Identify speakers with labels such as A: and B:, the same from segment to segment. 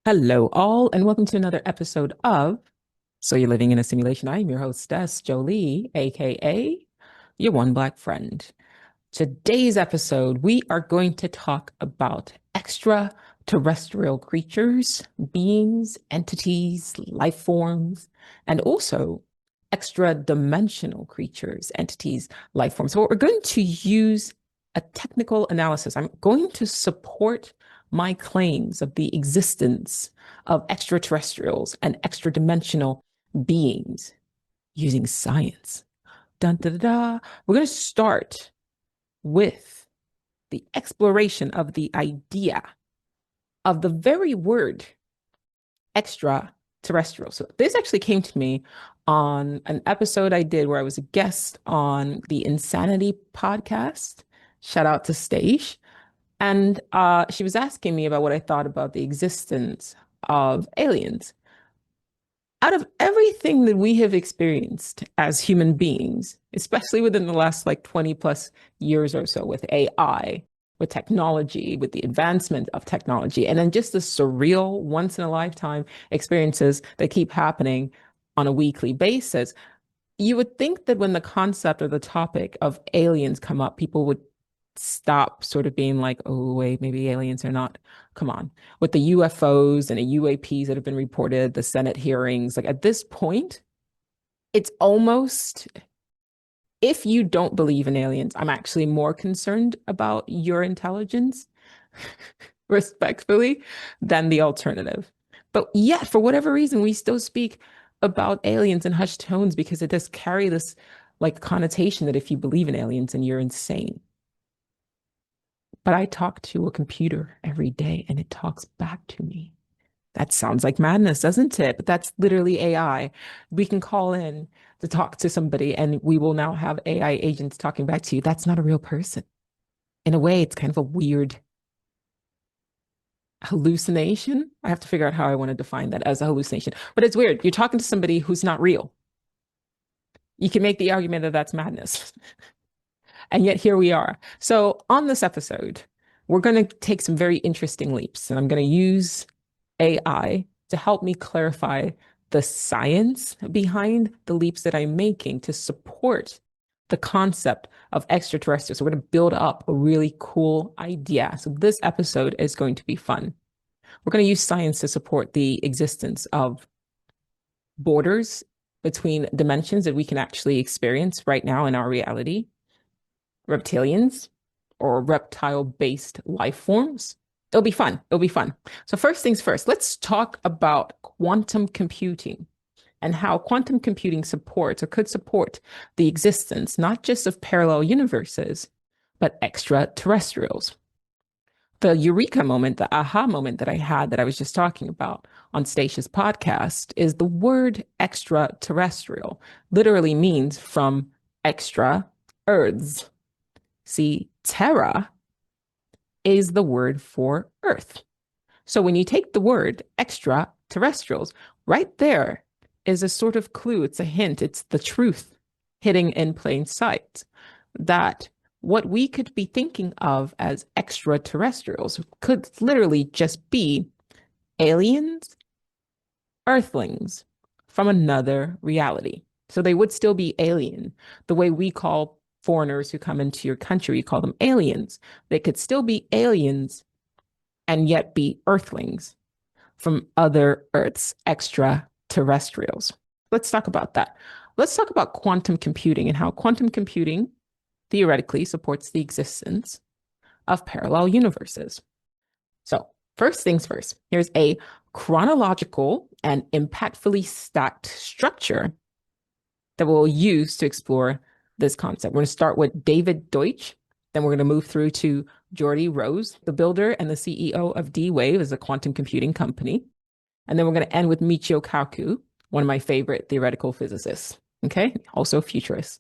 A: Hello, all, and welcome to another episode of So You're Living in a Simulation. I am your hostess, Joli, aka your one black friend. Today's episode, we are going to talk about extraterrestrial creatures, beings, entities, life forms, and also extra-dimensional creatures, entities, life forms. So we're going to use a technical analysis. I'm going to support my claims of the existence of extraterrestrials and extra-dimensional beings using science. Dun, da, da, da. We're going to start with the exploration of the idea of the very word extraterrestrial. So this actually came to me on an episode I did where I was a guest on the Insanity podcast. Shout out to Stage. And she was asking me about what I thought about the existence of aliens. Out of everything that we have experienced as human beings, especially within the last like 20 plus years or so with AI, with technology, with the advancement of technology, and then just the surreal once in a lifetime experiences that keep happening on a weekly basis, you would think that when the concept or the topic of aliens come up, people would stop sort of being like, oh, wait, maybe aliens are not. Come on. With the UFOs and the UAPs that have been reported, the Senate hearings, like at this point, it's almost, if you don't believe in aliens, I'm actually more concerned about your intelligence, respectfully, than the alternative. But yet, for whatever reason, we still speak about aliens in hushed tones because it does carry this like connotation that if you believe in aliens, then you're insane. But I talk to a computer every day and it talks back to me. That sounds like madness, doesn't it? But that's literally AI. We can call in to talk to somebody and we will now have AI agents talking back to you. That's not a real person. In a way, it's kind of a weird hallucination. I have to figure out how I want to define that as a hallucination. But it's weird. You're talking to somebody who's not real. You can make the argument that that's madness. And yet here we are. So on this episode, we're going to take some very interesting leaps, and I'm going to use AI to help me clarify the science behind the leaps that I'm making to support the concept of extraterrestrials. So we're going to build up a really cool idea. So this episode is going to be fun. We're going to use science to support the existence of borders between dimensions that we can actually experience right now in our reality, reptilians or reptile-based life forms. It'll be fun. It'll be fun. So first things first, let's talk about quantum computing and how quantum computing supports or could support the existence, not just of parallel universes, but extraterrestrials. The eureka moment, the aha moment that I had that I was just talking about on Stacey's podcast is the word extraterrestrial literally means from extra earths. See, terra is the word for Earth. So when you take the word extraterrestrials, right there is a sort of clue. It's a hint. It's the truth hitting in plain sight that what we could be thinking of as extraterrestrials could literally just be aliens, Earthlings from another reality. So they would still be alien, the way we call foreigners who come into your country, you call them aliens. They could still be aliens and yet be Earthlings from other Earths, extraterrestrials. Let's talk about that. Let's talk about quantum computing and how quantum computing theoretically supports the existence of parallel universes. So first things first, here's a chronological and impactfully stacked structure that we'll use to explore this concept. We're going to start with David Deutsch, then we're going to move through to Geordie Rose, the builder and the CEO of D-Wave as a quantum computing company. And then we're going to end with Michio Kaku, one of my favorite theoretical physicists, okay? Also futurist.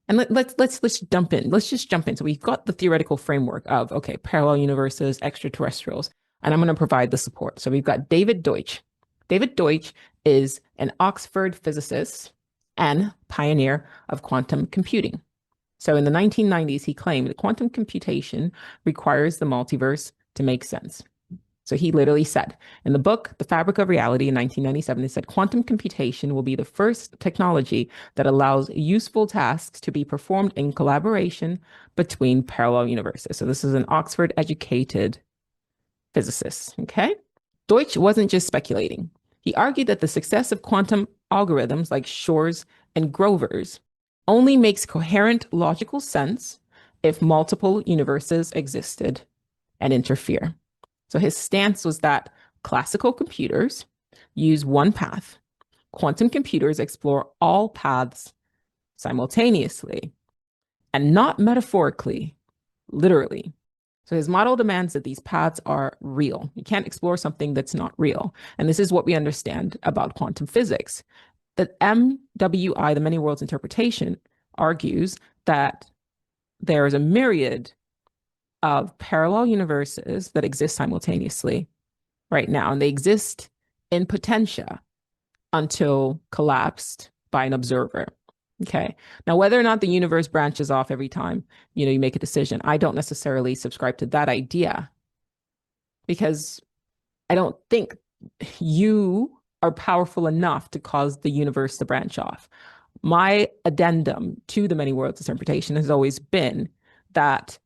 A: And let's jump in. Let's just jump in. So we've got the theoretical framework of, okay, parallel universes, extraterrestrials, and I'm going to provide the support. So we've got David Deutsch. David Deutsch is an Oxford physicist and pioneer of quantum computing. So in the 1990s, he claimed that quantum computation requires the multiverse to make sense. So he literally said in the book, The Fabric of Reality in 1997, it said quantum computation will be the first technology that allows useful tasks to be performed in collaboration between parallel universes. So this is an Oxford educated physicist, okay? Deutsch wasn't just speculating. He argued that the success of quantum algorithms like Shor's and Grover's only makes coherent logical sense if multiple universes existed and interfere. So his stance was that classical computers use one path. Quantum computers explore all paths simultaneously and not metaphorically, literally. So his model demands that these paths are real. You can't explore something that's not real. And this is what we understand about quantum physics. The MWI, the many worlds interpretation, argues that there is a myriad of parallel universes that exist simultaneously right now, and they exist in potentia until collapsed by an observer. Okay. Now, whether or not the universe branches off every time, you make a decision, I don't necessarily subscribe to that idea because I don't think you are powerful enough to cause the universe to branch off. My addendum to the many worlds interpretation has always been that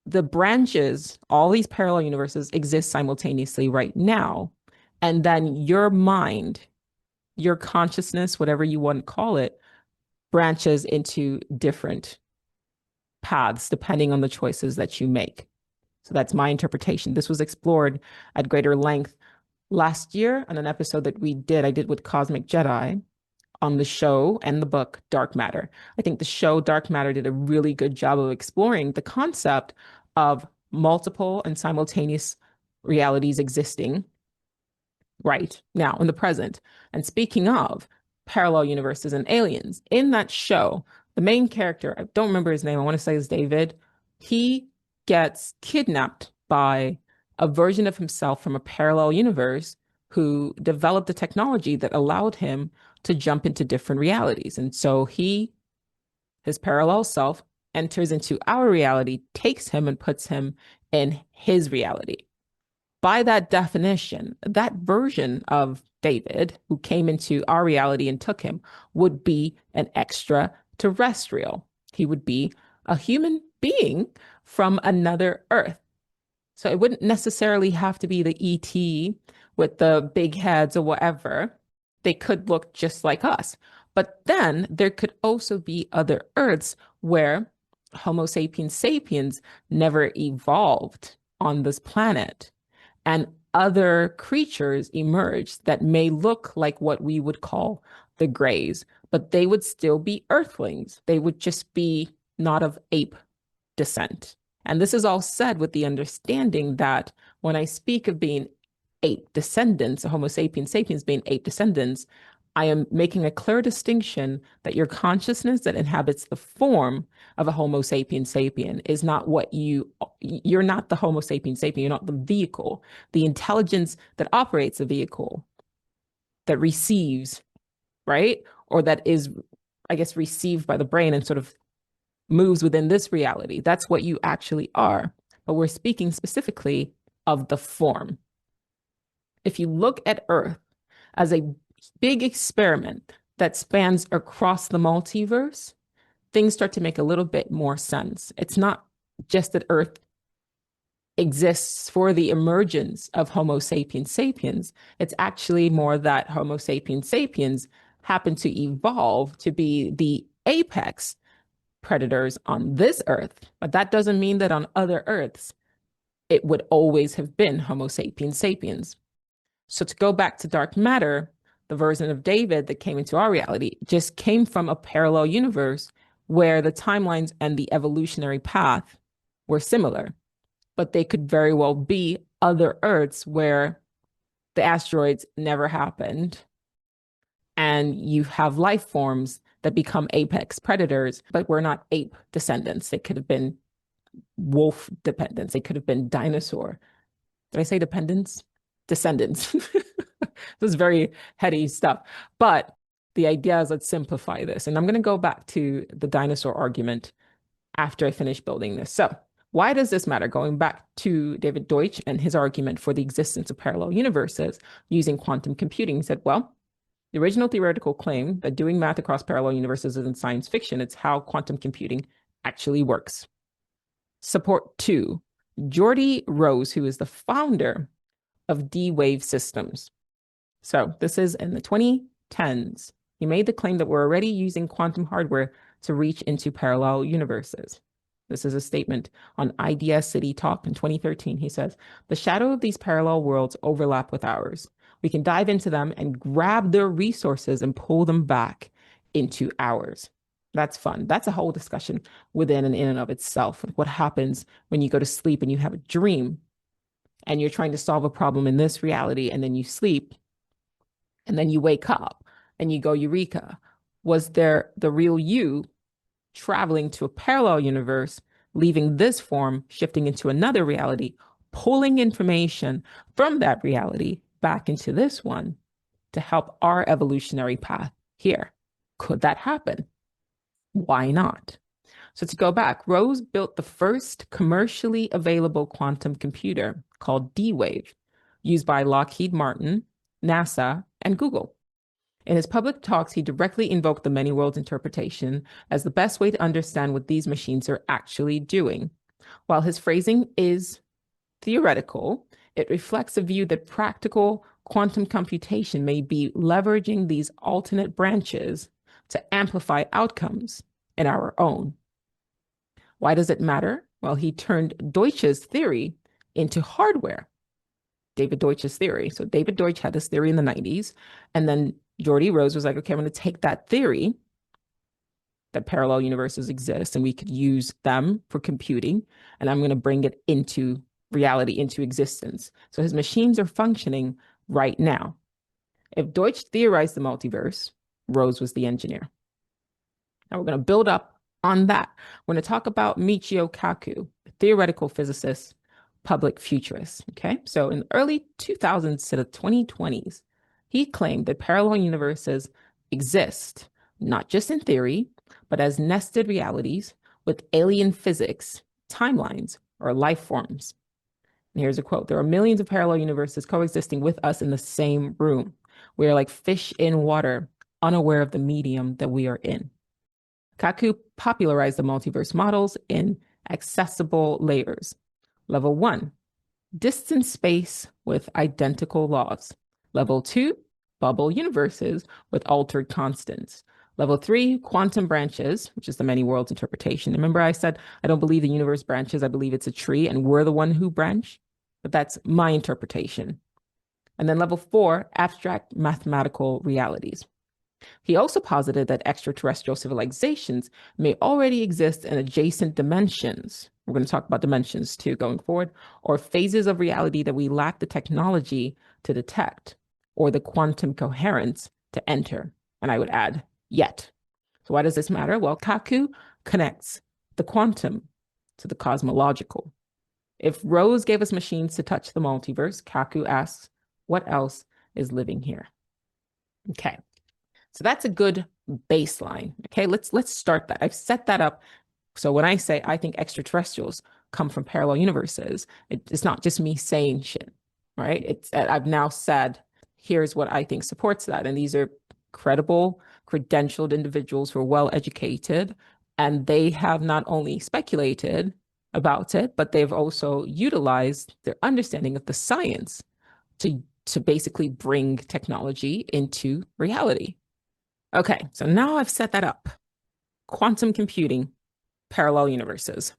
A: the branches, all these parallel universes exist simultaneously right now. And then your mind, your consciousness, whatever you want to call it, branches into different paths depending on the choices that you make. So that's my interpretation. This was explored at greater length last year on an episode that I did with Cosmic Jedi on the show and the book Dark Matter. I think the show Dark Matter did a really good job of exploring the concept of multiple and simultaneous realities existing right now in the present. And speaking of parallel universes and aliens, in that show, the main character, I don't remember his name, I want to say is David, he gets kidnapped by a version of himself from a parallel universe who developed a technology that allowed him to jump into different realities. And so his parallel self, enters into our reality, takes him and puts him in his reality. By that definition, that version of David, who came into our reality and took him, would be an extraterrestrial. He would be a human being from another Earth. So it wouldn't necessarily have to be the ET with the big heads or whatever. They could look just like us. But then there could also be other Earths where Homo sapiens sapiens never evolved on this planet. And other creatures emerge that may look like what we would call the Greys, but they would still be Earthlings. They would just be not of ape descent. And this is all said with the understanding that when I speak of being ape descendants, Homo sapiens sapiens being ape descendants, I am making a clear distinction that your consciousness that inhabits the form of a Homo sapiens sapien is not what you're not the Homo sapiens sapien, you're not the vehicle, the intelligence that operates the vehicle, that receives, right? Or that is, I guess, received by the brain and sort of moves within this reality. That's what you actually are. But we're speaking specifically of the form. If you look at Earth as a big experiment that spans across the multiverse, things start to make a little bit more sense. It's not just that Earth exists for the emergence of Homo sapiens sapiens. It's actually more that Homo sapiens sapiens happen to evolve to be the apex predators on this Earth. But that doesn't mean that on other Earths, it would always have been Homo sapiens sapiens. So to go back to dark matter, the version of David that came into our reality just came from a parallel universe where the timelines and the evolutionary path were similar, but they could very well be other Earths where the asteroids never happened and you have life forms that become apex predators, but we're not ape descendants. They could have been wolf dependents. They could have been dinosaur. Did I say dependents? Descendants. This is very heady stuff. But the idea is let's simplify this. And I'm going to go back to the dinosaur argument after I finish building this. So Why does this matter? Going back to David Deutsch and his argument for the existence of parallel universes using quantum computing, he said, well, the original theoretical claim that doing math across parallel universes isn't science fiction, it's how quantum computing actually works. Support two, Geordie Rose, who is the founder of D-Wave systems. So this is in the 2010s. He made the claim that we're already using quantum hardware to reach into parallel universes. This is a statement on IDS City Talk in 2013. He says, the shadow of these parallel worlds overlap with ours. We can dive into them and grab their resources and pull them back into ours. That's fun. That's a whole discussion within and in and of itself. What happens when you go to sleep and you have a dream and you're trying to solve a problem in this reality, and then you sleep and then you wake up and you go, Eureka. Was there the real you traveling to a parallel universe, leaving this form, shifting into another reality, pulling information from that reality back into this one to help our evolutionary path here? Could that happen? Why not? So to go back, Rose built the first commercially available quantum computer called D-Wave, used by Lockheed Martin, NASA, and Google. In his public talks, he directly invoked the many worlds interpretation as the best way to understand what these machines are actually doing. While his phrasing is theoretical, it reflects a view that practical quantum computation may be leveraging these alternate branches to amplify outcomes in our own. Why does it matter? Well, he turned Deutsch's theory into hardware. David Deutsch's theory. So David Deutsch had this theory in the 90s, and then Geordie Rose was like, okay, I'm going to take that theory that parallel universes exist and we could use them for computing, and I'm going to bring it into reality, into existence. So his machines are functioning right now. If Deutsch theorized the multiverse, Rose was the engineer. Now we're going to build up on that. We're going to talk about Michio Kaku, theoretical physicist, public futurist. Okay, so in the early 2000s to the 2020s, he claimed that parallel universes exist, not just in theory, but as nested realities with alien physics, timelines, or life forms. And here's a quote: there are millions of parallel universes coexisting with us in the same room. We are like fish in water, unaware of the medium that we are in. Kaku popularized the multiverse models in accessible layers. Level 1, distance space with identical laws. Level 2, bubble universes with altered constants. Level 3, quantum branches, which is the many worlds interpretation. Remember I said I don't believe the universe branches, I believe it's a tree and we're the one who branch, but that's my interpretation. And then level 4, abstract mathematical realities. He also posited that extraterrestrial civilizations may already exist in adjacent dimensions. We're going to talk about dimensions too going forward, or phases of reality that we lack the technology to detect, or the quantum coherence to enter. And I would add, yet. So why does this matter? Well, Kaku connects the quantum to the cosmological. If Rose gave us machines to touch the multiverse, Kaku asks, what else is living here? Okay. So that's a good baseline. Okay, let's start that. I've set that up. So when I say I think extraterrestrials come from parallel universes, it's not just me saying shit, right? I've now said, here's what I think supports that. And these are credible, credentialed individuals who are well educated, and they have not only speculated about it, but they've also utilized their understanding of the science to basically bring technology into reality. Okay, so now I've set that up. Quantum computing, parallel universes,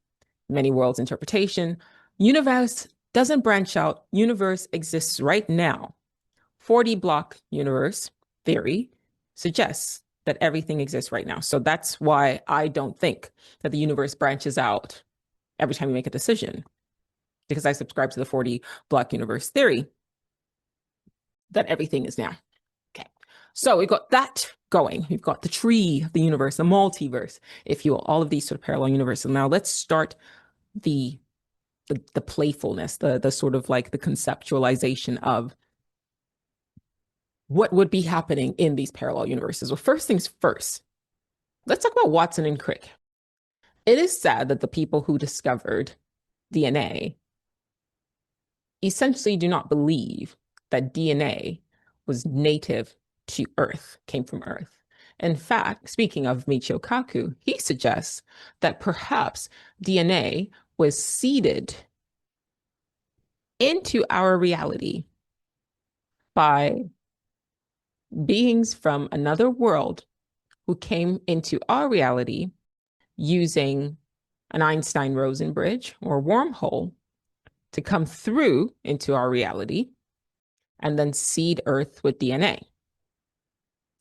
A: many worlds interpretation. Universe doesn't branch out. Universe exists right now. 4D block universe theory suggests that everything exists right now. So that's why I don't think that the universe branches out every time you make a decision, because I subscribe to the 4D block universe theory that everything is now. Okay, so we've got that going. We've got the tree of the universe, the multiverse, if you will, all of these sort of parallel universes. Now let's start the playfulness, the sort of like the conceptualization of what would be happening in these parallel universes. Well, first things first, let's talk about Watson and Crick. It is sad that the people who discovered DNA essentially do not believe that DNA was native to Earth, came from Earth. In fact, speaking of Michio Kaku, he suggests that perhaps DNA was seeded into our reality by beings from another world who came into our reality using an Einstein-Rosen bridge or wormhole to come through into our reality and then seed Earth with DNA.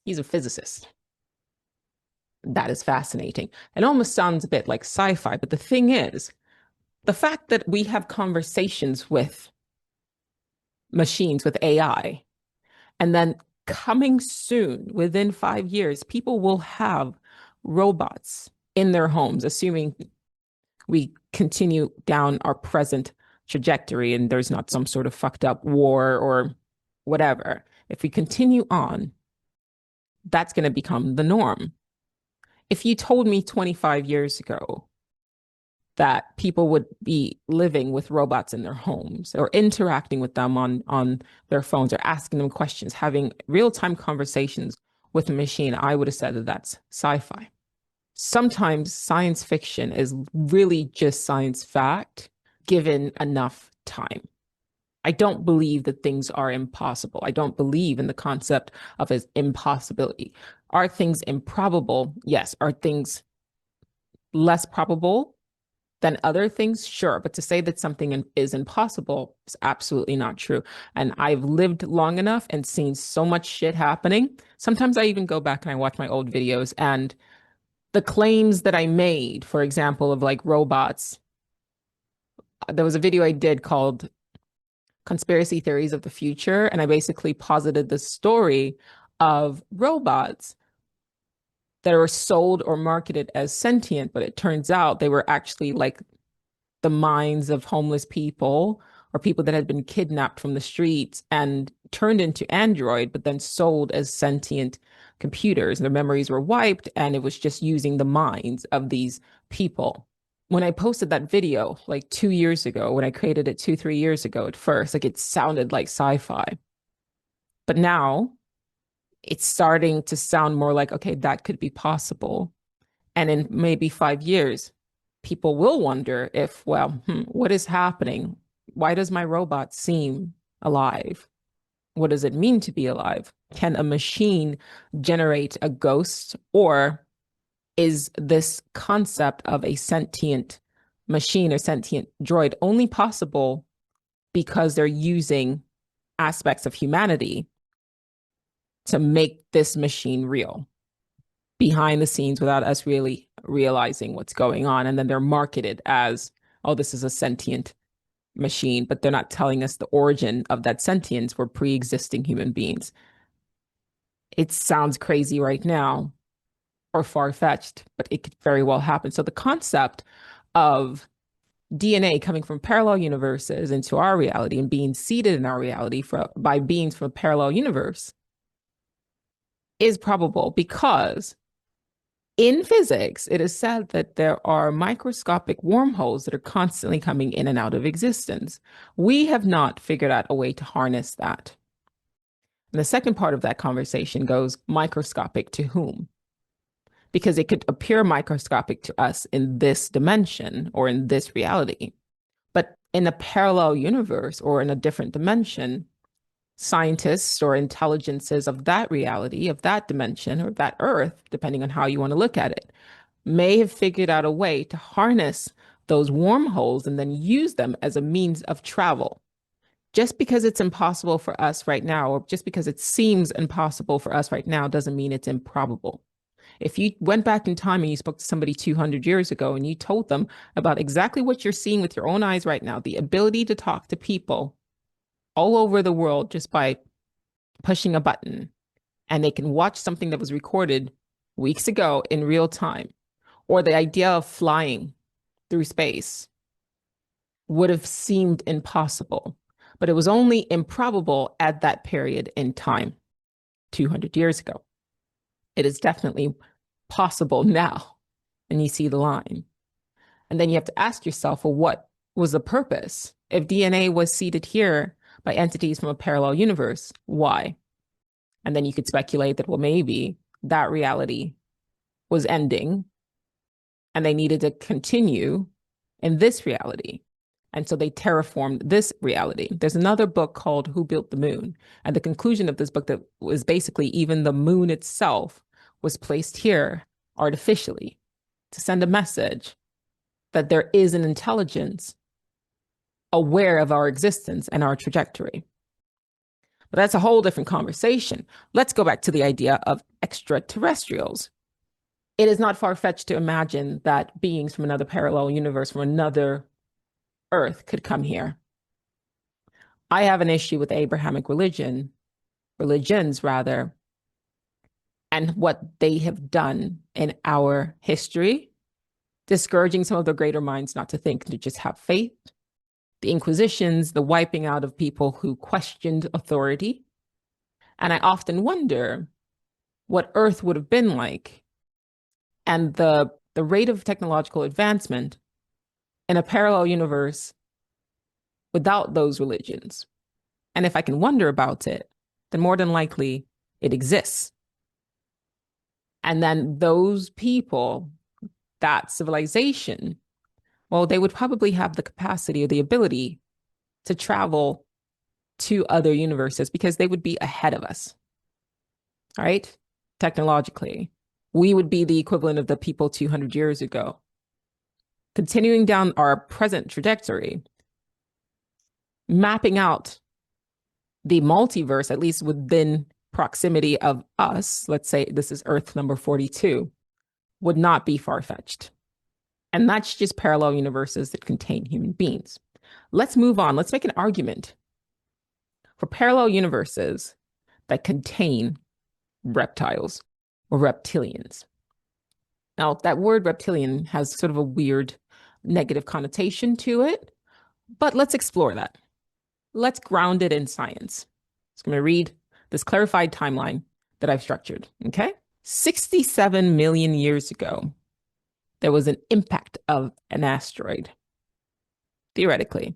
A: He's a physicist. That is fascinating. It almost sounds a bit like sci-fi, but the thing is, the fact that we have conversations with machines, with AI, and then coming soon, within 5 years, people will have robots in their homes, assuming we continue down our present trajectory and there's not some sort of fucked up war or whatever. If we continue on, that's going to become the norm. If you told me 25 years ago that people would be living with robots in their homes or interacting with them on their phones or asking them questions, having real-time conversations with a machine, I would have said that that's sci-fi. Sometimes science fiction is really just science fact given enough time. I don't believe that things are impossible. I don't believe in the concept of as impossibility. Are things improbable? Yes. Are things less probable than other things? Sure. But to say that something is impossible is absolutely not true. And I've lived long enough and seen so much shit happening. Sometimes I even go back and I watch my old videos and the claims that I made, for example, of like robots. There was a video I did called Conspiracy Theories of the Future, and I basically posited the story of robots that are sold or marketed as sentient, but it turns out they were actually like the minds of homeless people or people that had been kidnapped from the streets and turned into android, but then sold as sentient computers. Their memories were wiped, and it was just using the minds of these people. When I posted that video like 2 years ago, when I created it 2, 3 years ago at first, like it sounded like sci-fi. But now it's starting to sound more like, okay, that could be possible. And in maybe 5 years, people will wonder if, well, what is happening? Why does my robot seem alive? What does it mean to be alive? Can a machine generate a ghost, or is this concept of a sentient machine or sentient droid only possible because they're using aspects of humanity to make this machine real behind the scenes without us really realizing what's going on? And then they're marketed as, oh, this is a sentient machine, but they're not telling us the origin of that sentience. We're pre-existing human beings. It sounds crazy right now or far-fetched, but it could very well happen. So the concept of DNA coming from parallel universes into our reality and being seeded in our reality by beings from a parallel universe is probable, because in physics, it is said that there are microscopic wormholes that are constantly coming in and out of existence. We have not figured out a way to harness that. And the second part of that conversation goes, microscopic to whom? Because it could appear microscopic to us in this dimension or in this reality. But in a parallel universe or in a different dimension, scientists or intelligences of that reality, of that dimension, or that Earth, depending on how you want to look at it, may have figured out a way to harness those wormholes and then use them as a means of travel. Just because it's impossible for us right now, or just because it seems impossible for us right now, doesn't mean it's improbable. If you went back in time and you spoke to somebody 200 years ago and you told them about exactly what you're seeing with your own eyes right now, the ability to talk to people all over the world just by pushing a button, and they can watch something that was recorded weeks ago in real time, or the idea of flying through space would have seemed impossible, but it was only improbable at that period in time 200 years ago. It is definitely possible now. And you see the line. And then you have to ask yourself, well, what was the purpose? If DNA was seeded here by entities from a parallel universe, why? And then you could speculate that, well, maybe that reality was ending and they needed to continue in this reality. And so they terraformed this reality. There's another book called Who Built the Moon? And the conclusion of this book that was basically even the moon itself was placed here artificially to send a message that there is an intelligence aware of our existence and our trajectory. But that's a whole different conversation. Let's go back to the idea of extraterrestrials. It is not far-fetched to imagine that beings from another parallel universe, from another Earth, could come here. I have an issue with Abrahamic religions rather, and what they have done in our history, discouraging some of the greater minds not to think, to just have faith. The Inquisitions, the wiping out of people who questioned authority. And I often wonder what Earth would have been like and the rate of technological advancement in a parallel universe without those religions. And if I can wonder about it, then more than likely it exists. And then those people, that civilization, well, they would probably have the capacity or the ability to travel to other universes because they would be ahead of us, right? Technologically, we would be the equivalent of the people 200 years ago. Continuing down our present trajectory, mapping out the multiverse, at least within proximity of us, let's say this is Earth number 42, would not be far-fetched. And that's just parallel universes that contain human beings. Let's move on. Let's make an argument for parallel universes that contain reptiles or reptilians. Now, that word reptilian has sort of a weird negative connotation to it, but let's explore that. Let's ground it in science. I'm going to read this clarified timeline that I've structured, okay? 67 million years ago, there was an impact of an asteroid, theoretically,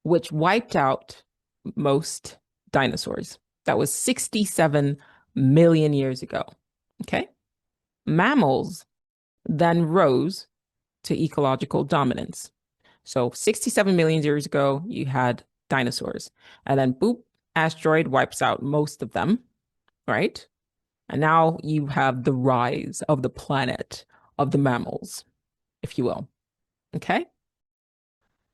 A: which wiped out most dinosaurs. That was 67 million years ago, okay? Mammals then rose to ecological dominance. So 67 million years ago, you had dinosaurs. And then boop, asteroid wipes out most of them, right? And now you have the rise of the planet of the mammals, if you will. Okay?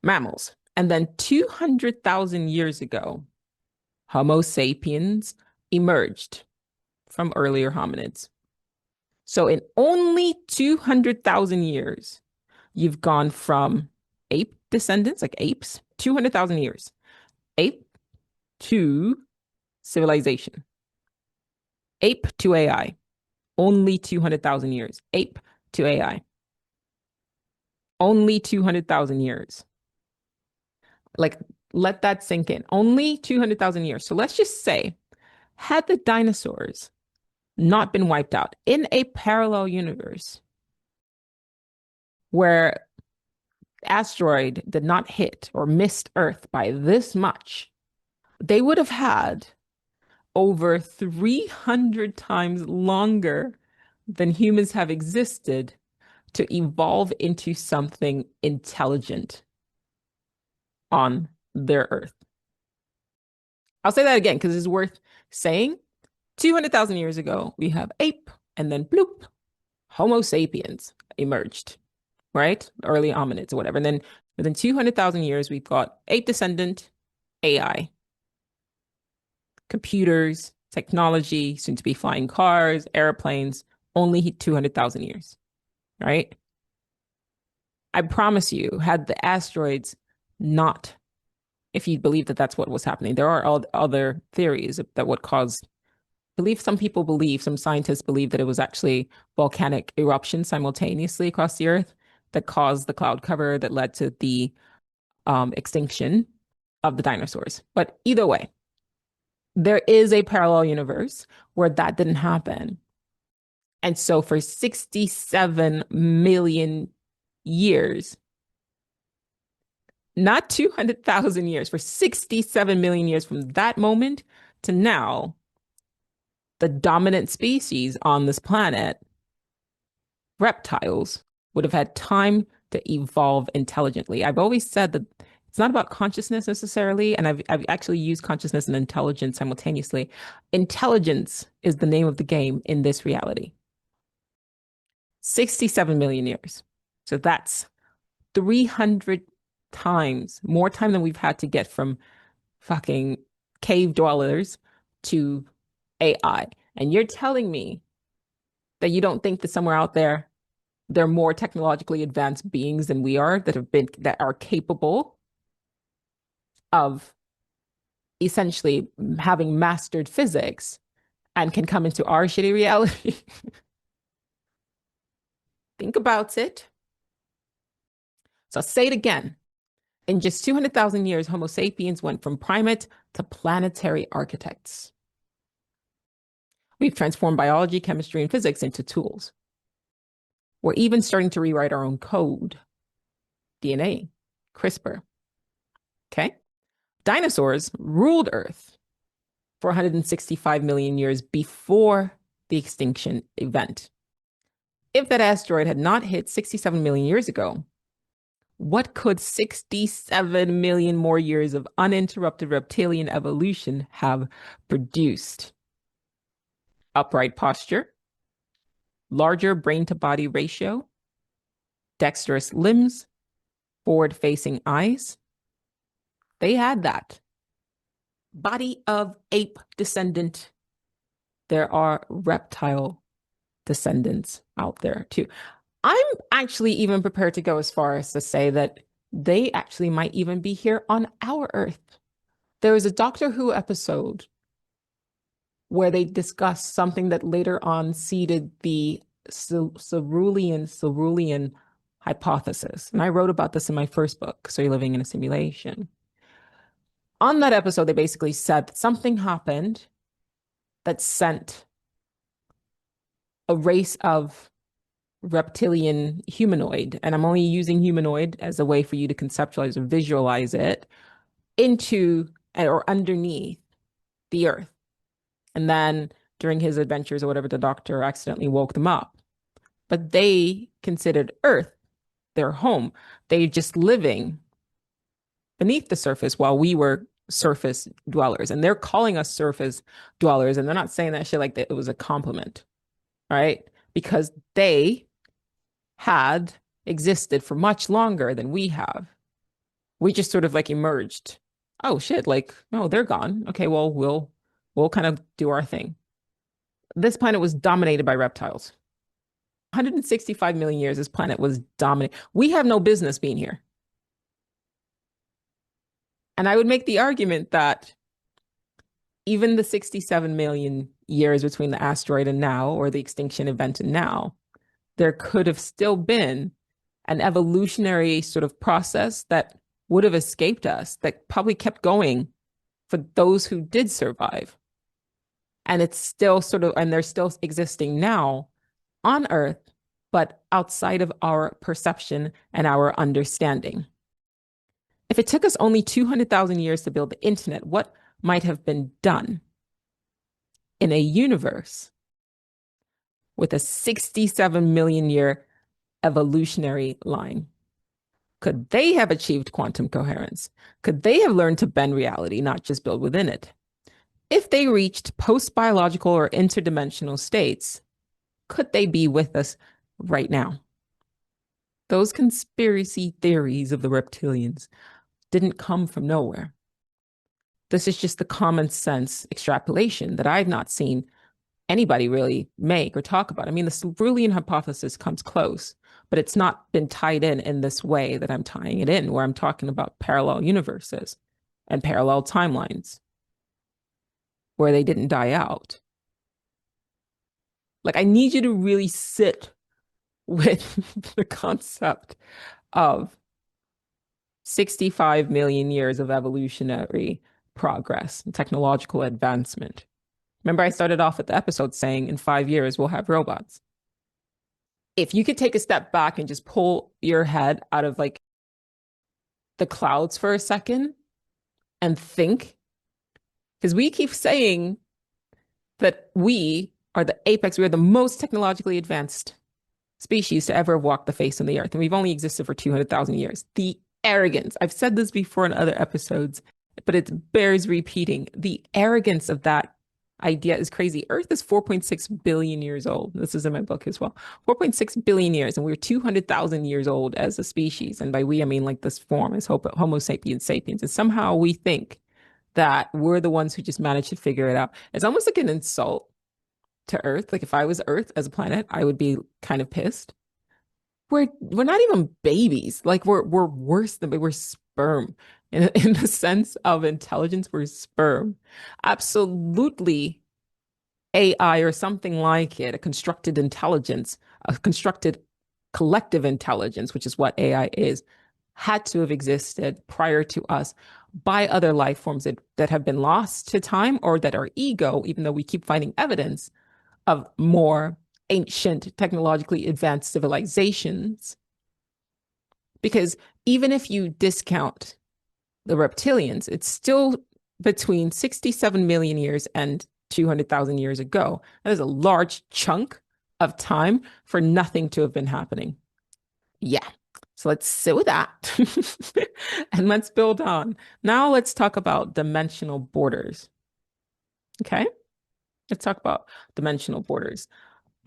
A: Mammals. And then 200,000 years ago, Homo sapiens emerged from earlier hominids. So in only 200,000 years, you've gone from ape descendants, like apes, 200,000 years, ape to civilization, ape to AI, only 200,000 years, ape to AI, only 200,000 years. Like, let that sink in, only 200,000 years. So let's just say, had the dinosaurs not been wiped out in a parallel universe where asteroid did not hit or missed Earth by this much, they would have had over 300 times longer than humans have existed to evolve into something intelligent on their Earth. I'll say that again because it's worth saying. 200,000 years ago, we have ape, and then bloop, Homo sapiens emerged, right? Early hominids or whatever. And then within 200,000 years, we've got ape descendant, AI, computers, technology, soon to be flying cars, airplanes, only 200,000 years, right? I promise you, had the asteroids not, if you believe that that's what was happening, there are other theories that would cause some people believe, some scientists believe that it was actually volcanic eruptions simultaneously across the Earth that caused the cloud cover that led to the extinction of the dinosaurs. But either way, there is a parallel universe where that didn't happen. And so for 67 million years, Not 200,000 years, for 67 million years from that moment to now, the dominant species on this planet, reptiles, would have had time to evolve intelligently. I've always said that it's not about consciousness necessarily, and I've actually used consciousness and intelligence simultaneously. Intelligence is the name of the game in this reality. 67 million years. So that's 300 times more time than we've had to get from fucking cave dwellers to AI. And you're telling me that you don't think that somewhere out there they're more technologically advanced beings than we are that are capable of essentially having mastered physics and can come into our shitty reality. Think about it. So I'll say it again. In just 200,000 years, Homo sapiens went from primate to planetary architects. We've transformed biology, chemistry, and physics into tools. We're even starting to rewrite our own code. DNA, CRISPR. Okay? Dinosaurs ruled Earth for 165 million years before the extinction event. If that asteroid had not hit 67 million years ago, what could 67 million more years of uninterrupted reptilian evolution have produced? Upright posture, larger brain to body ratio, dexterous limbs, forward facing eyes. They had that. Body of ape descendant. There are reptile descendants out there too. I'm actually even prepared to go as far as to say that they actually might even be here on our Earth. There was a Doctor Who episode where they discussed something that later on seeded the Cerulean hypothesis. And I wrote about this in my first book, So You're Living in a Simulation. On that episode, they basically said that something happened that sent a race of reptilian humanoid, and I'm only using humanoid as a way for you to conceptualize or visualize it, into or underneath the Earth. And then during his adventures or whatever, the doctor accidentally woke them up. But they considered Earth their home. They just living beneath the surface while we were surface dwellers. And they're calling us surface dwellers. And they're not saying that shit like that it was a compliment, right? Because they had existed for much longer than we have. We just sort of like emerged. Oh shit, like, no, they're gone. Okay, well, we'll kind of do our thing. This planet was dominated by reptiles. 165 million years, this planet was dominated. We have no business being here. And I would make the argument that even the 67 million years between the asteroid and now, or the extinction event and now, there could have still been an evolutionary sort of process that would have escaped us, that probably kept going for those who did survive. And it's still sort of, and they're still existing now on Earth, but outside of our perception and our understanding. If it took us only 200,000 years to build the internet, what might have been done in a universe with a 67 million year evolutionary line? Could they have achieved quantum coherence? Could they have learned to bend reality, not just build within it? If they reached post-biological or interdimensional states, could they be with us right now? Those conspiracy theories of the reptilians didn't come from nowhere. This is just the common sense extrapolation that I've not seen anybody really make or talk about. I mean, the Cerulean hypothesis comes close, but it's not been tied in this way that I'm tying it in, where I'm talking about parallel universes and parallel timelines where they didn't die out. Like, I need you to really sit with the concept of 65 million years of evolutionary progress and technological advancement. Remember, I started off with the episode saying in 5 years, we'll have robots. If you could take a step back and just pull your head out of like the clouds for a second and think, because we keep saying that we are the apex, we are the most technologically advanced species to ever walk the face of the earth. And we've only existed for 200,000 years. The arrogance, I've said this before in other episodes, but it bears repeating. The arrogance of that idea is crazy. Earth is 4.6 billion years old. This is in my book as well. 4.6 billion years, and we're 200,000 years old as a species. And by we, I mean like this form is Homo sapiens sapiens. And somehow we think that we're the ones who just managed to figure it out. It's almost like an insult to Earth. Like if I was Earth as a planet, I would be kind of pissed. We're not even babies. Like we're worse than we're sperm. In the sense of intelligence, we're sperm. Absolutely AI or something like it, a constructed intelligence, a constructed collective intelligence, which is what AI is, had to have existed prior to us by other life forms that have been lost to time or that are ego, even though we keep finding evidence of more ancient, technologically advanced civilizations. Because even if you discount the reptilians, it's still between 67 million years and 200,000 years ago. That is a large chunk of time for nothing to have been happening. Yeah. So let's sit with that and let's build on. Now let's talk about dimensional borders. Okay. Let's talk about dimensional borders.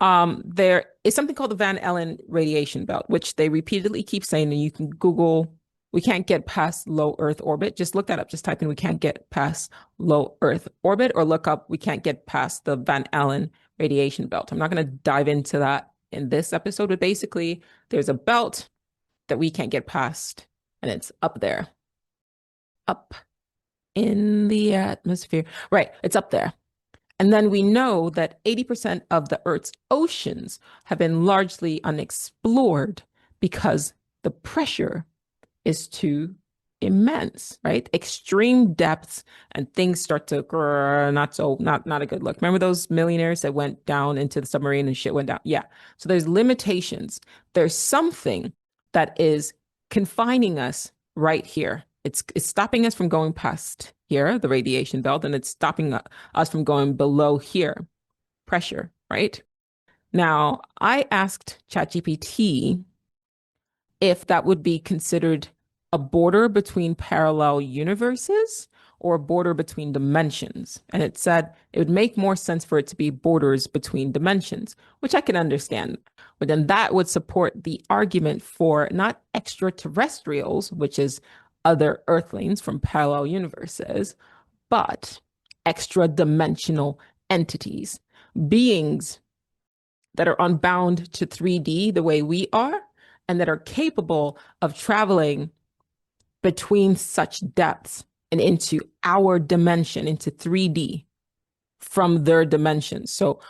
A: There is something called the Van Allen radiation belt, which they repeatedly keep saying, and you can Google, we can't get past low Earth orbit. Just look that up. Just type in, we can't get past low Earth orbit, or look up, we can't get past the Van Allen radiation belt. I'm not going to dive into that in this episode, but basically there's a belt that we can't get past, and it's up there, up in the atmosphere. Right. It's up there. And then we know that 80% of the Earth's oceans have been largely unexplored because the pressure is too immense, right? Extreme depths and things start to not a good look. Remember those millionaires that went down into the submarine and shit went down? Yeah. So there's limitations. There's something that is confining us right here. It's stopping us from going past here, the radiation belt, and it's stopping us from going below here, pressure, right? Now, I asked ChatGPT if that would be considered a border between parallel universes or a border between dimensions. And it said it would make more sense for it to be borders between dimensions, which I can understand. But then that would support the argument for not extraterrestrials, which is other Earthlings from parallel universes, but extra dimensional entities, beings that are unbound to 3D the way we are, and that are capable of traveling between such depths and into our dimension, into 3D from their dimensions. So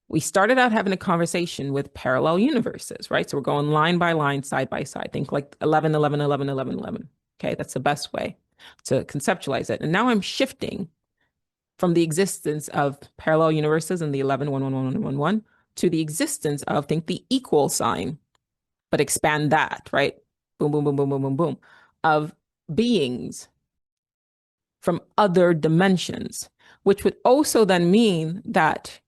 A: we started out having a conversation with parallel universes, right? So we're going line by line, side by side. Think like 11, 11, 11, 11, 11. Okay, that's the best way to conceptualize it. And now I'm shifting from the existence of parallel universes in the 11, 1, 1, 1, 1, 1, 1 to the existence of, think the equal sign, but expand that, right? Boom, boom, boom, boom, boom, boom, boom, of beings from other dimensions, which would also then mean that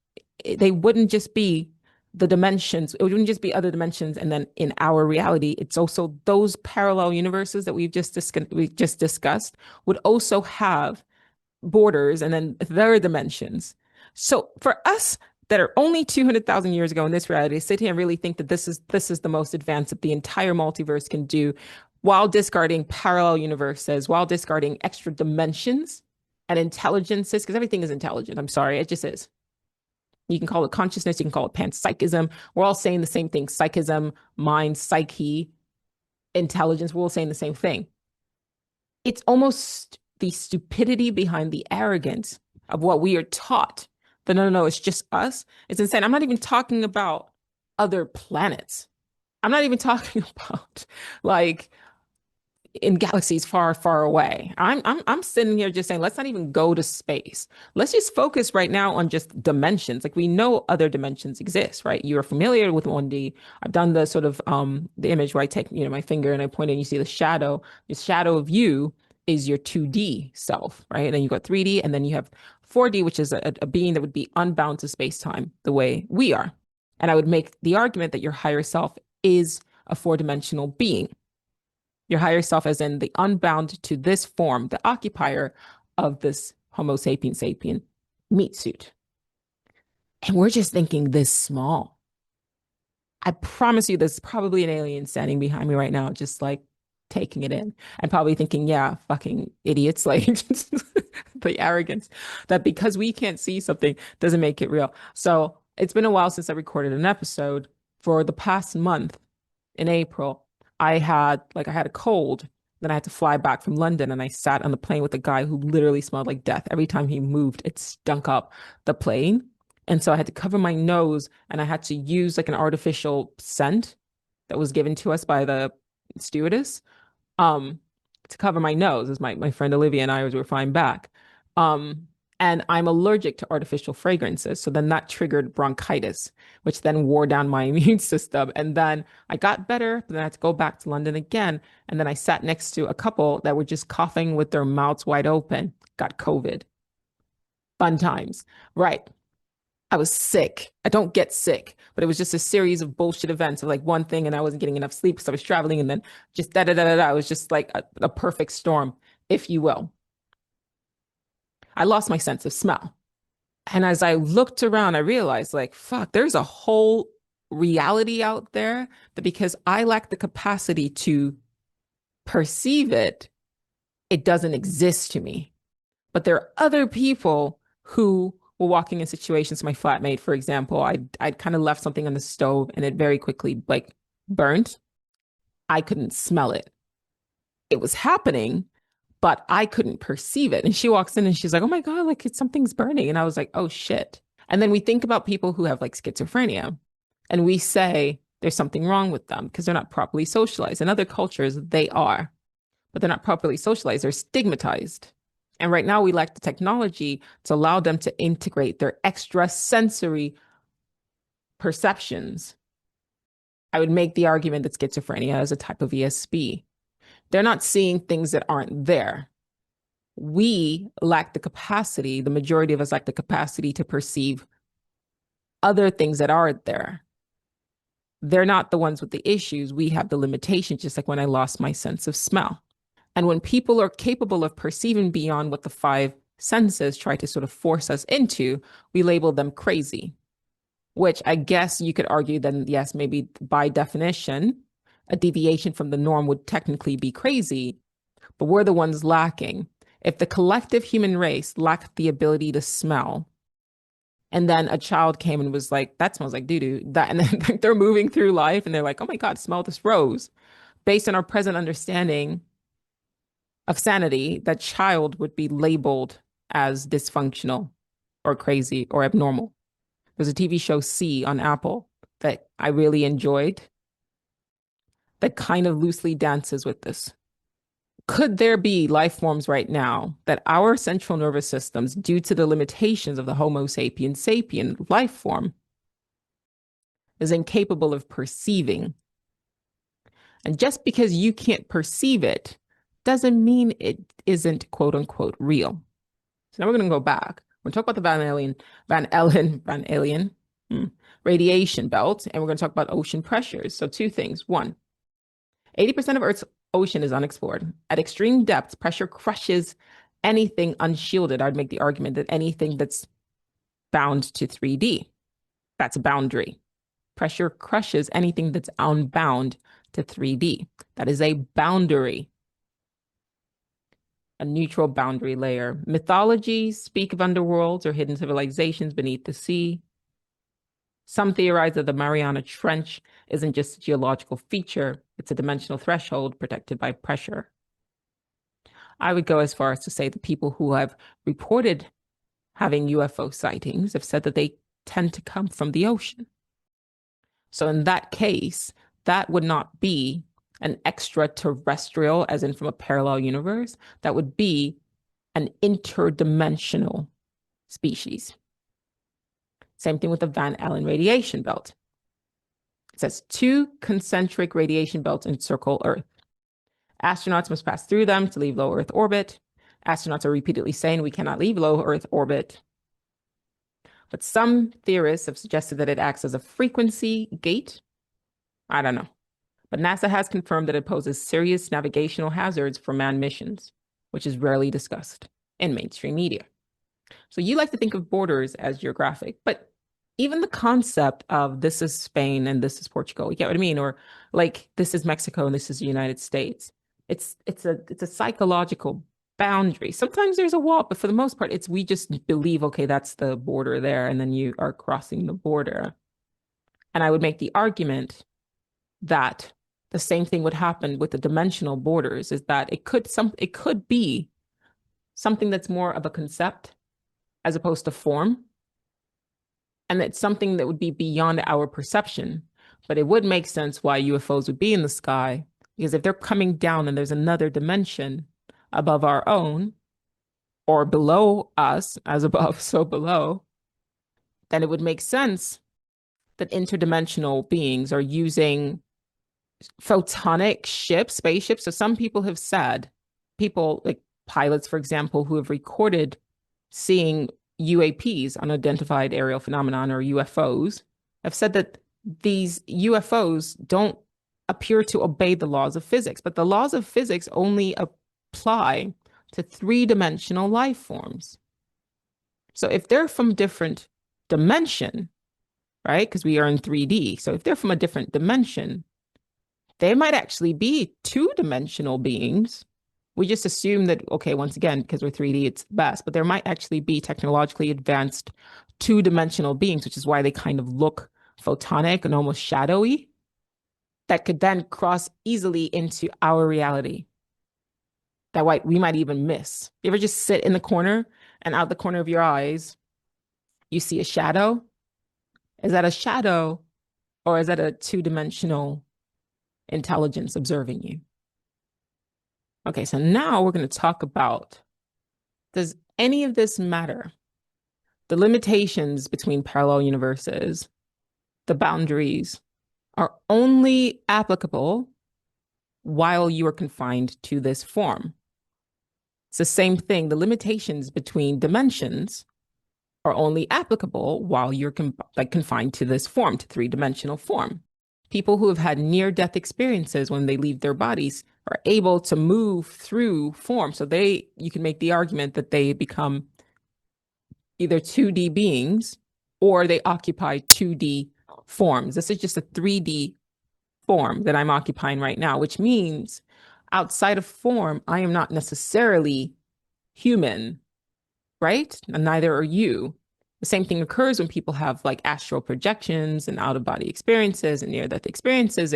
A: they wouldn't just be the dimensions, it wouldn't just be other dimensions, and then in our reality, it's also those parallel universes that we just discussed would also have borders and then their dimensions. So for us that are only 200,000 years ago in this reality, sit here and really think that this is the most advanced that the entire multiverse can do, while discarding parallel universes, while discarding extra dimensions and intelligences, because everything is intelligent. I'm sorry, it just is. You can call it consciousness, you can call it panpsychism. We're all saying the same thing: psychism, mind, psyche, intelligence. We're all saying the same thing. It's almost the stupidity behind the arrogance of what we are taught. But no, it's just us. It's insane. I'm not even talking about other planets. I'm not even talking about like in galaxies far, far away. I'm sitting here just saying, let's not even go to space. Let's just focus right now on just dimensions. Like we know other dimensions exist, right? You're familiar with 1D. I've done the sort of the image where I take, my finger and I point and you see the shadow. The shadow of you is your 2D self, right? And then you got 3D, and then you have 4D, which is a being that would be unbound to space-time the way we are. And I would make the argument that your higher self is a four-dimensional being. Your higher self, as in the unbound to this form, the occupier of this Homo sapien sapien meat suit. And we're just thinking this small. I promise you, there's probably an alien standing behind me right now, just like taking it in and probably thinking, yeah, fucking idiots, like the arrogance that because we can't see something doesn't make it real. So it's been a while since I recorded an episode. For the past month in April, I had a cold. Then I had to fly back from London and I sat on the plane with a guy who literally smelled like death. Every time he moved, it stunk up the plane. And so I had to cover my nose and I had to use like an artificial scent that was given to us by the stewardess um to cover my nose as my friend Olivia and I were flying back. Um and I'm allergic to artificial fragrances. So then that triggered bronchitis, which then wore down my immune system. And then I got better, but then I had to go back to London again. And then I sat next to a couple that were just coughing with their mouths wide open, got COVID. Fun times. Right. I was sick. I don't get sick, but it was just a series of bullshit events of like one thing, and I wasn't getting enough sleep because I was traveling, and then just da da da da da. It was just like a perfect storm, if you will. I lost my sense of smell. And as I looked around, I realized, like, fuck, there's a whole reality out there that because I lack the capacity to perceive it, it doesn't exist to me. But there are other people who were walking in situations. My flatmate, for example, I'd kind of left something on the stove and it very quickly like burnt. I couldn't smell it. It was happening, but I couldn't perceive it. And she walks in and she's like, "Oh my God, like something's burning." And I was like, "Oh shit." And then we think about people who have like schizophrenia and we say there's something wrong with them because they're not properly socialized. In other cultures, they are, but they're not properly socialized. They're stigmatized. And right now, we lack the technology to allow them to integrate their extrasensory perceptions. I would make the argument that schizophrenia is a type of ESP. They're not seeing things that aren't there. We lack the capacity, the majority of us lack the capacity to perceive other things that aren't there. They're not the ones with the issues. We have the limitations, just like when I lost my sense of smell. And when people are capable of perceiving beyond what the five senses try to sort of force us into, we label them crazy, which I guess you could argue then, yes, maybe by definition, a deviation from the norm would technically be crazy, but we're the ones lacking. If the collective human race lacked the ability to smell, and then a child came and was like, "That smells like doo-doo," that, and then they're moving through life and they're like, "Oh my God, smell this rose." Based on our present understanding of sanity, that child would be labeled as dysfunctional or crazy or abnormal. There's a TV show C on Apple that I really enjoyed that kind of loosely dances with this. Could there be life forms right now that our central nervous systems, due to the limitations of the Homo sapien sapien life form, is incapable of perceiving? And just because you can't perceive it doesn't mean it isn't quote unquote real. So now we're going to go back. We're going to talk about the Van Allen radiation belt, and we're going to talk about ocean pressures. So two things. One, 80% of Earth's ocean is unexplored. At extreme depths, pressure crushes anything unshielded. I'd make the argument that anything that's bound to 3D, that's a boundary. Pressure crushes anything that's unbound to 3D. That is a boundary. A neutral boundary layer. Mythologies speak of underworlds or hidden civilizations beneath the sea. Some theorize that the Mariana Trench isn't just a geological feature, it's a dimensional threshold protected by pressure. I would go as far as to say the people who have reported having UFO sightings have said that they tend to come from the ocean. So in that case, that would not be an extraterrestrial, as in from a parallel universe, that would be an interdimensional species. Same thing with the Van Allen radiation belt. It says 2 concentric radiation belts encircle Earth. Astronauts must pass through them to leave low Earth orbit. Astronauts are repeatedly saying we cannot leave low Earth orbit. But some theorists have suggested that it acts as a frequency gate. I don't know. But NASA has confirmed that it poses serious navigational hazards for manned missions, which is rarely discussed in mainstream media. So you like to think of borders as geographic, but even the concept of this is Spain and this is Portugal, you get what I mean? Or like this is Mexico and this is the United States. It's a psychological boundary. Sometimes there's a wall, but for the most part, we just believe, okay, that's the border there, and then you are crossing the border. And I would make the argument that the same thing would happen with the dimensional borders, is that it could be something that's more of a concept as opposed to form. And it's something that would be beyond our perception. But it would make sense why UFOs would be in the sky, because if they're coming down and there's another dimension above our own, or below us, as above, so below, then it would make sense that interdimensional beings are using photonic ships, spaceships. So some people have said, people like pilots, for example, who have recorded seeing UAPs, unidentified aerial phenomenon, or UFOs, have said that these UFOs don't appear to obey the laws of physics, but the laws of physics only apply to 3-dimensional life forms. So if they're from different dimension, right? Because we are in 3D. So if they're from a different dimension, they might actually be 2-dimensional beings. We just assume that, okay, once again, because we're 3D, it's best, but there might actually be technologically advanced 2-dimensional beings, which is why they kind of look photonic and almost shadowy, that could then cross easily into our reality that we might even miss. You ever just sit in the corner and out the corner of your eyes, you see a shadow? Is that a shadow, or is that a 2-dimensional intelligence observing you? Okay, so now we're going to talk about, does any of this matter? The limitations between parallel universes, the boundaries, are only applicable while you are confined to this form. It's the same thing. The limitations between dimensions are only applicable while you're confined to this form, to 3-dimensional form. People who have had near-death experiences when they leave their bodies are able to move through form. So you can make the argument that they become either 2D beings or they occupy 2D forms. This is just a 3D form that I'm occupying right now, which means outside of form, I am not necessarily human, right? And neither are you. The same thing occurs when people have like astral projections and out-of-body experiences and near-death experiences.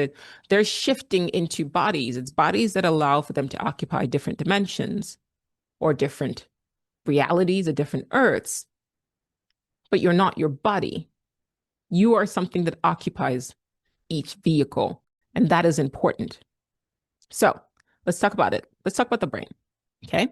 A: They're shifting into bodies. It's bodies that allow for them to occupy different dimensions or different realities or different earths. But you're not your body. You are something that occupies each vehicle, and that is important. So let's talk about it. Let's talk about the brain, okay?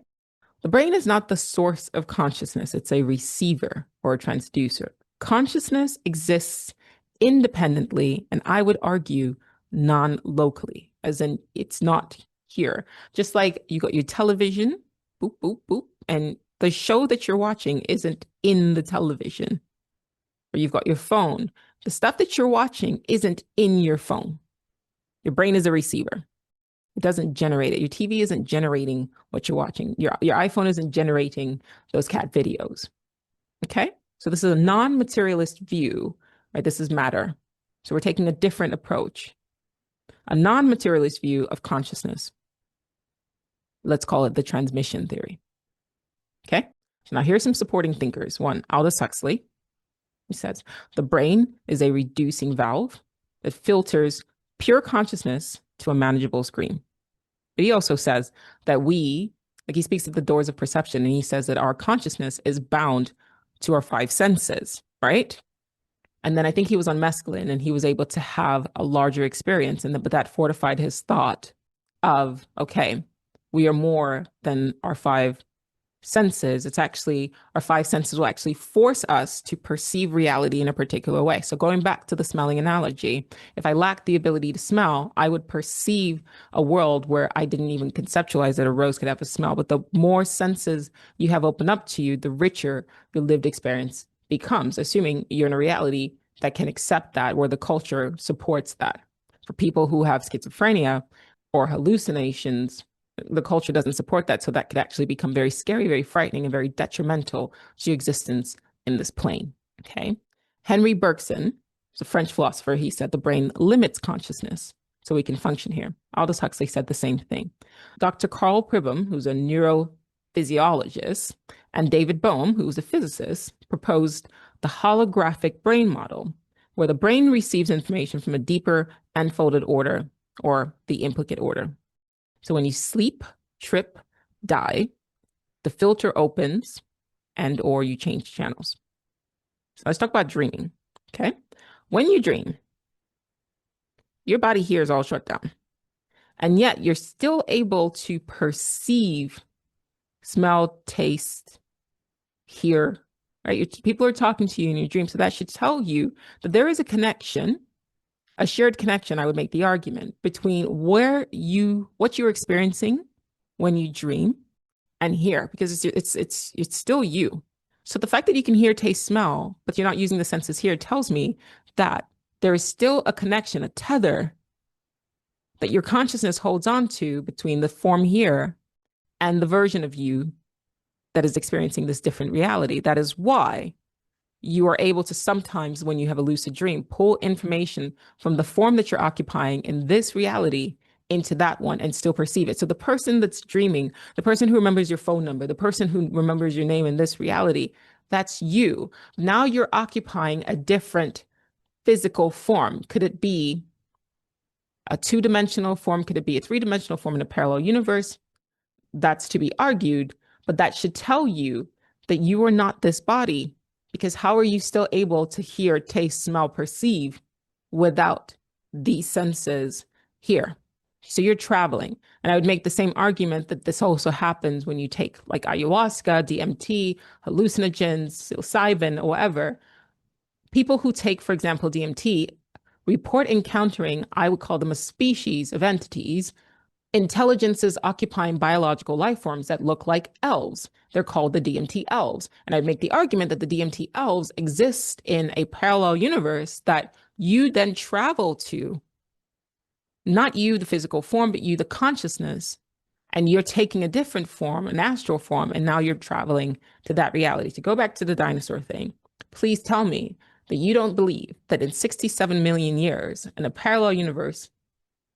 A: The brain is not the source of consciousness. It's a receiver or a transducer. Consciousness exists independently, and I would argue non-locally, as in it's not here. Just like you got your television, boop, boop, boop, and the show that you're watching isn't in the television. Or you've got your phone. The stuff that you're watching isn't in your phone. Your brain is a receiver. It doesn't generate it. Your TV isn't generating what you're watching. Your iPhone isn't generating those cat videos. Okay? So this is a non-materialist view, right? This is matter. So we're taking a different approach. A non-materialist view of consciousness. Let's call it the transmission theory. Okay? So now here's some supporting thinkers. One, Aldous Huxley. He says, the brain is a reducing valve that filters pure consciousness to a manageable screen. But he also says that he speaks of the doors of perception, and he says that our consciousness is bound to our 5 senses, right? And then I think he was on mescaline and he was able to have a larger experience. But that fortified his thought of, okay, we are more than our five senses. It's actually, our five senses will actually force us to perceive reality in a particular way. So going back to the smelling analogy, if I lacked the ability to smell, I would perceive a world where I didn't even conceptualize that a rose could have a smell. But the more senses you have open up to you, the richer your lived experience becomes, assuming you're in a reality that can accept that, where the culture supports that. For people who have schizophrenia or hallucinations, the culture doesn't support that. So that could actually become very scary, very frightening, and very detrimental to your existence in this plane. Okay. Henry Bergson was a French philosopher. He said the brain limits consciousness so we can function here. Aldous Huxley said the same thing. Dr. Carl Pribham, who's a neurophysiologist, and David Bohm, who was a physicist, proposed the holographic brain model, where the brain receives information from a deeper enfolded order, or the implicate order. So when you sleep, trip, die, the filter opens and or you change channels. So let's talk about dreaming, okay? When you dream, your body here is all shut down. And yet you're still able to perceive, smell, taste, hear, right? People are talking to you in your dream. So that should tell you that there is a connection, a shared connection, I would make the argument, between what you're experiencing when you dream and hear, because it's still you. So the fact that you can hear, taste, smell, but you're not using the senses here tells me that there is still a connection, a tether that your consciousness holds on to between the form here and the version of you that is experiencing this different reality. That is why you are able to sometimes, when you have a lucid dream, pull information from the form that you're occupying in this reality into that one and still perceive it. So the person that's dreaming, the person who remembers your phone number, the person who remembers your name in this reality, that's you. Now you're occupying a different physical form. Could it be a two-dimensional form? Could it be a three-dimensional form in a parallel universe? That's to be argued, but that should tell you that you are not this body, because how are you still able to hear, taste, smell, perceive without these senses here? So you're traveling. And I would make the same argument that this also happens when you take like ayahuasca, DMT, hallucinogens, psilocybin, or whatever. People who take, for example, DMT report encountering, I would call them a species of entities, intelligences occupying biological life forms that look like elves. They're called the DMT elves. And I'd make the argument that the DMT elves exist in a parallel universe that you then travel to. Not you, the physical form, but you, the consciousness. And you're taking a different form, an astral form, and now you're traveling to that reality. To go back to the dinosaur thing, please tell me that you don't believe that in 67 million years, in a parallel universe,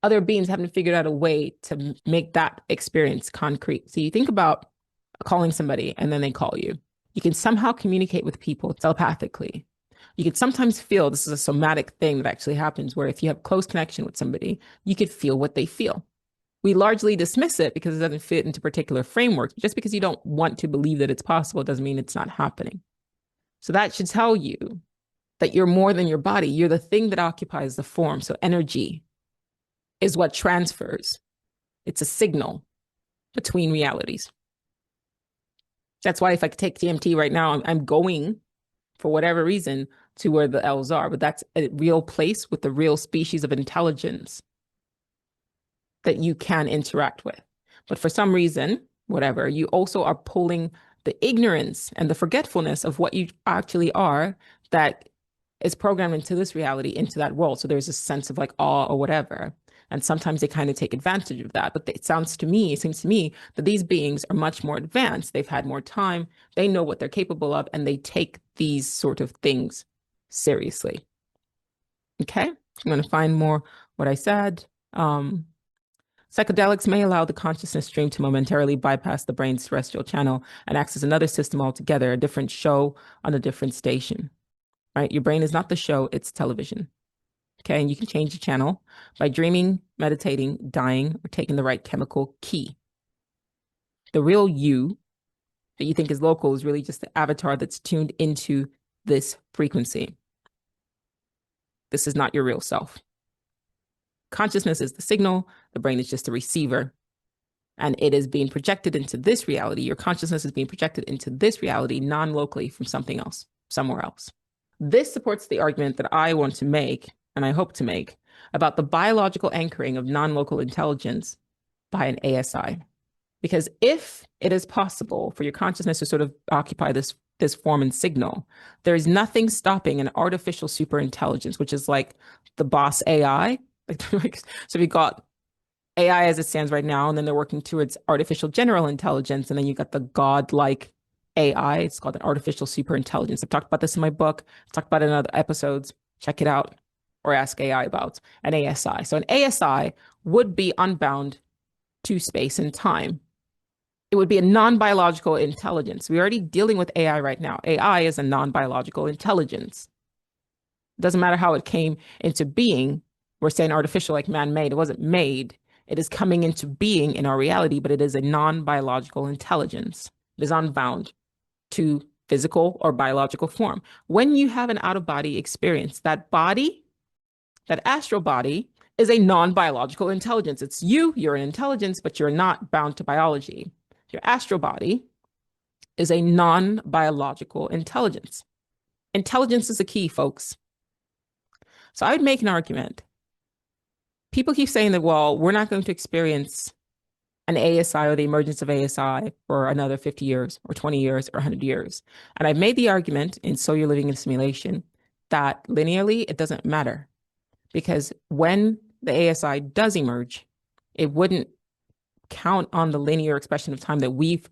A: other beings haven't figured out a way to make that experience concrete. So you think about calling somebody and then they call you. You can somehow communicate with people telepathically. You could sometimes feel, this is a somatic thing that actually happens, where if you have close connection with somebody, you could feel what they feel. We largely dismiss it because it doesn't fit into particular frameworks. Just because you don't want to believe that it's possible doesn't mean it's not happening. So that should tell you that you're more than your body. You're the thing that occupies the form. So energy is what transfers. It's a signal between realities. That's why if I could take DMT right now, I'm going, for whatever reason, to where the elves are. But that's a real place with the real species of intelligence that you can interact with. But for some reason, whatever, you also are pulling the ignorance and the forgetfulness of what you actually are that is programmed into this reality, into that world. So there's a sense of like awe or whatever. And sometimes they kind of take advantage of that. But it seems to me that these beings are much more advanced. They've had more time. They know what they're capable of, and they take these sort of things seriously. Okay, I'm going to find more what I said. Psychedelics may allow the consciousness stream to momentarily bypass the brain's terrestrial channel and access another system altogether, a different show on a different station, right? Your brain is not the show, it's television. Okay, and you can change the channel by dreaming, meditating, dying, or taking the right chemical key. The real you that you think is local is really just the avatar that's tuned into this frequency. This is not your real self. Consciousness is the signal, the brain is just a receiver, and it is being projected into this reality. Your consciousness is being projected into this reality non-locally from something else, somewhere else. This supports the argument that I want to make, and I hope to make, about the biological anchoring of non-local intelligence by an ASI. Because if it is possible for your consciousness to sort of occupy this form and signal, there is nothing stopping an artificial superintelligence, which is like the boss AI. So we got AI as it stands right now, and then they're working towards artificial general intelligence, and then you got the godlike AI. It's called an artificial superintelligence. I've talked about this in my book. I've talked about it in other episodes. Check it out, or ask AI about an ASI. So an ASI would be unbound to space and time. It would be a non-biological intelligence. We're already dealing with AI right now. AI is a non-biological intelligence. It doesn't matter how it came into being. We're saying artificial, like man-made. It wasn't made. It is coming into being in our reality, but it is a non-biological intelligence. It is unbound to physical or biological form. When you have an out-of-body experience, that body, that astral body, is a non-biological intelligence. It's you, you're an intelligence, but you're not bound to biology. Your astral body is a non-biological intelligence. Intelligence is the key, folks. So I would make an argument. People keep saying that, well, we're not going to experience an ASI or the emergence of ASI for another 50 years or 20 years or 100 years. And I've made the argument in So You're Living in a Simulation that linearly, it doesn't matter. Because when the ASI does emerge, it wouldn't count on the linear expression of time that we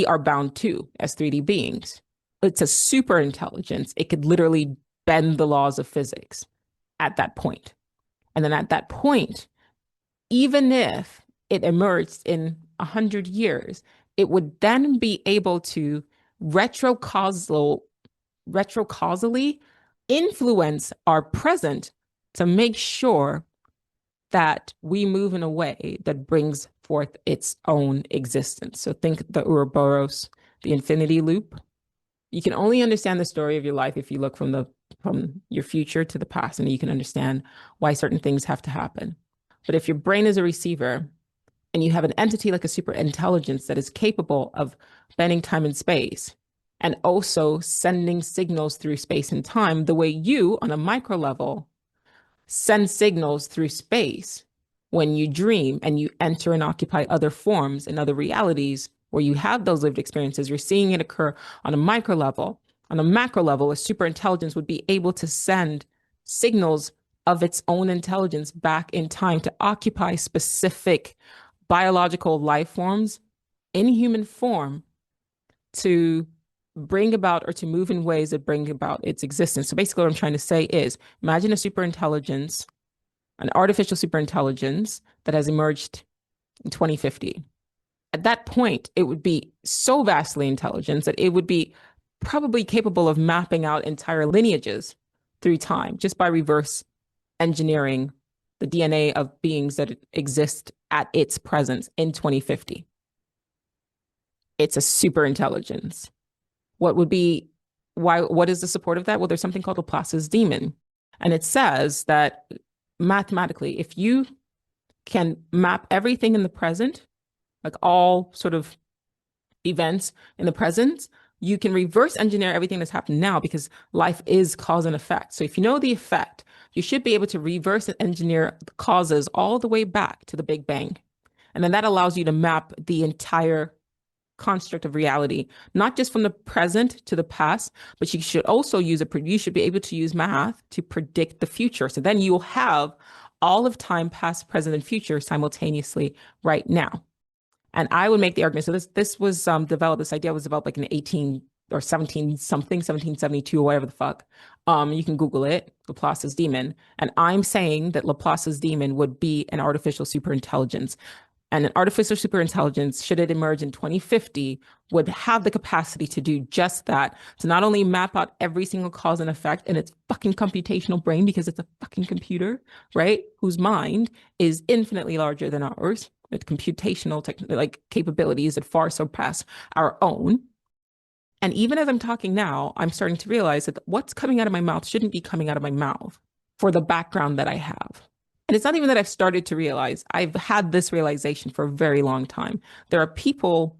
A: are bound to as 3D beings. It's a super intelligence. It could literally bend the laws of physics at that point. And then at that point, even if it emerged in 100 years, it would then be able to retrocausally influence our present to make sure that we move in a way that brings forth its own existence. So think the Ouroboros, the infinity loop. You can only understand the story of your life if you look from your future to the past, and you can understand why certain things have to happen. But if your brain is a receiver and you have an entity like a super intelligence that is capable of bending time and space and also sending signals through space and time, the way you, on a micro level, send signals through space when you dream and you enter and occupy other forms and other realities where you have those lived experiences, you're seeing it occur on a micro level. On a macro level, a super intelligence would be able to send signals of its own intelligence back in time to occupy specific biological life forms in human form to bring about or to move in ways that bring about its existence. So basically what I'm trying to say is, imagine a superintelligence, an artificial superintelligence that has emerged in 2050. At that point, it would be so vastly intelligent that it would be probably capable of mapping out entire lineages through time just by reverse engineering the DNA of beings that exist at its presence in 2050. It's a superintelligence. What is the support of that? Well, there's something called Laplace's demon. And it says that mathematically, if you can map everything in the present, like all sort of events in the present, you can reverse engineer everything that's happened now because life is cause and effect. So if you know the effect, you should be able to reverse engineer the causes all the way back to the Big Bang. And then that allows you to map the entire construct of reality, not just from the present to the past, but you should also you should be able to use math to predict the future. So then you will have all of time, past, present, and future simultaneously right now. And I would make the argument. So this was developed. This idea was developed like in 18 or 17 something, 1772 or whatever the fuck. You can Google it, Laplace's demon. And I'm saying that Laplace's demon would be an artificial superintelligence. And an artificial superintelligence, should it emerge in 2050, would have the capacity to do just that, to not only map out every single cause and effect in its fucking computational brain, because it's a fucking computer, right? Whose mind is infinitely larger than ours, with computational capabilities that far surpass our own. And even as I'm talking now, I'm starting to realize that what's coming out of my mouth shouldn't be coming out of my mouth. for the background that I have. And it's not even that I've started to realize, I've had this realization for a very long time. There are people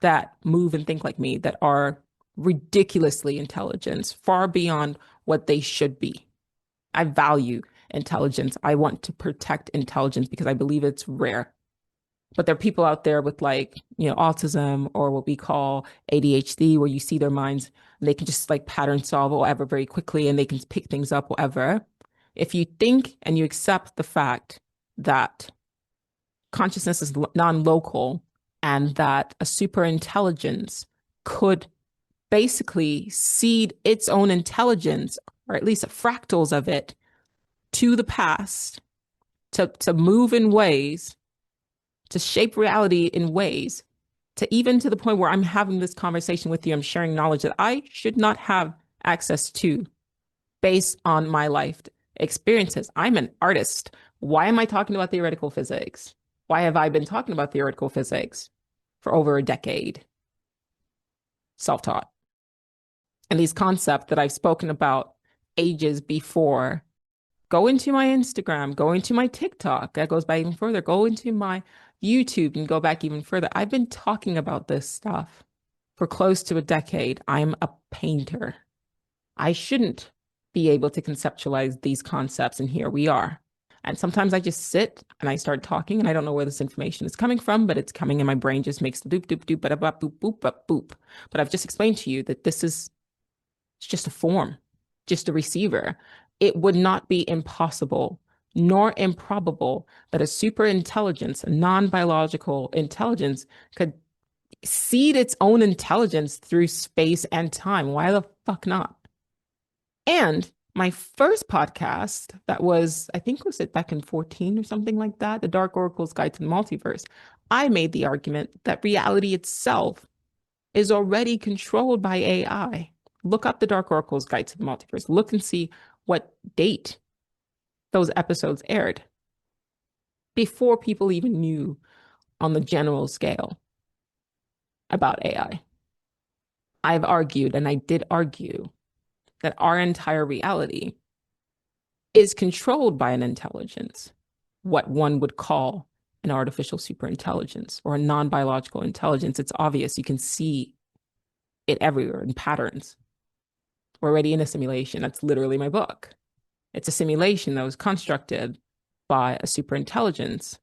A: that move and think like me that are ridiculously intelligent, far beyond what they should be. I value intelligence. I want to protect intelligence because I believe it's rare. But there are people out there with like, autism or what we call ADHD, where you see their minds and they can just like pattern solve or whatever very quickly and they can pick things up, whatever. If you think and you accept the fact that consciousness is non-local and that a super intelligence could basically seed its own intelligence, or at least fractals of it, to the past to move in ways, to shape reality in ways, to even to the point where I'm having this conversation with you, I'm sharing knowledge that I should not have access to based on my life experiences. I'm an artist. Why am I talking about theoretical physics? Why have I been talking about theoretical physics for over a decade? Self-taught. And these concepts that I've spoken about ages before, go into my Instagram, go into my TikTok, that goes back even further, go into my YouTube and go back even further. I've been talking about this stuff for close to a decade. I'm a painter. I shouldn't be able to conceptualize these concepts, and here we are. And sometimes I just sit and I start talking and I don't know where this information is coming from, but it's coming and my brain just makes doop, doop, doop, ba boop, boop, boop, boop. But I've just explained to you that this is just a form, just a receiver. It would not be impossible nor improbable that a super intelligence, a non-biological intelligence, could seed its own intelligence through space and time. Why the fuck not? And my first podcast, that was, I think, was it back in 14 or something like that, The Dark Oracle's Guide to the Multiverse, I made the argument that reality itself is already controlled by AI. Look up The Dark Oracle's Guide to the Multiverse. Look and see what date those episodes aired, before people even knew on the general scale about AI. I've argued, and I did argue, that our entire reality is controlled by an intelligence, what one would call an artificial superintelligence or a non-biological intelligence. It's obvious. You can see it everywhere in patterns. We're already in a simulation. That's literally my book. It's a simulation that was constructed by a superintelligence,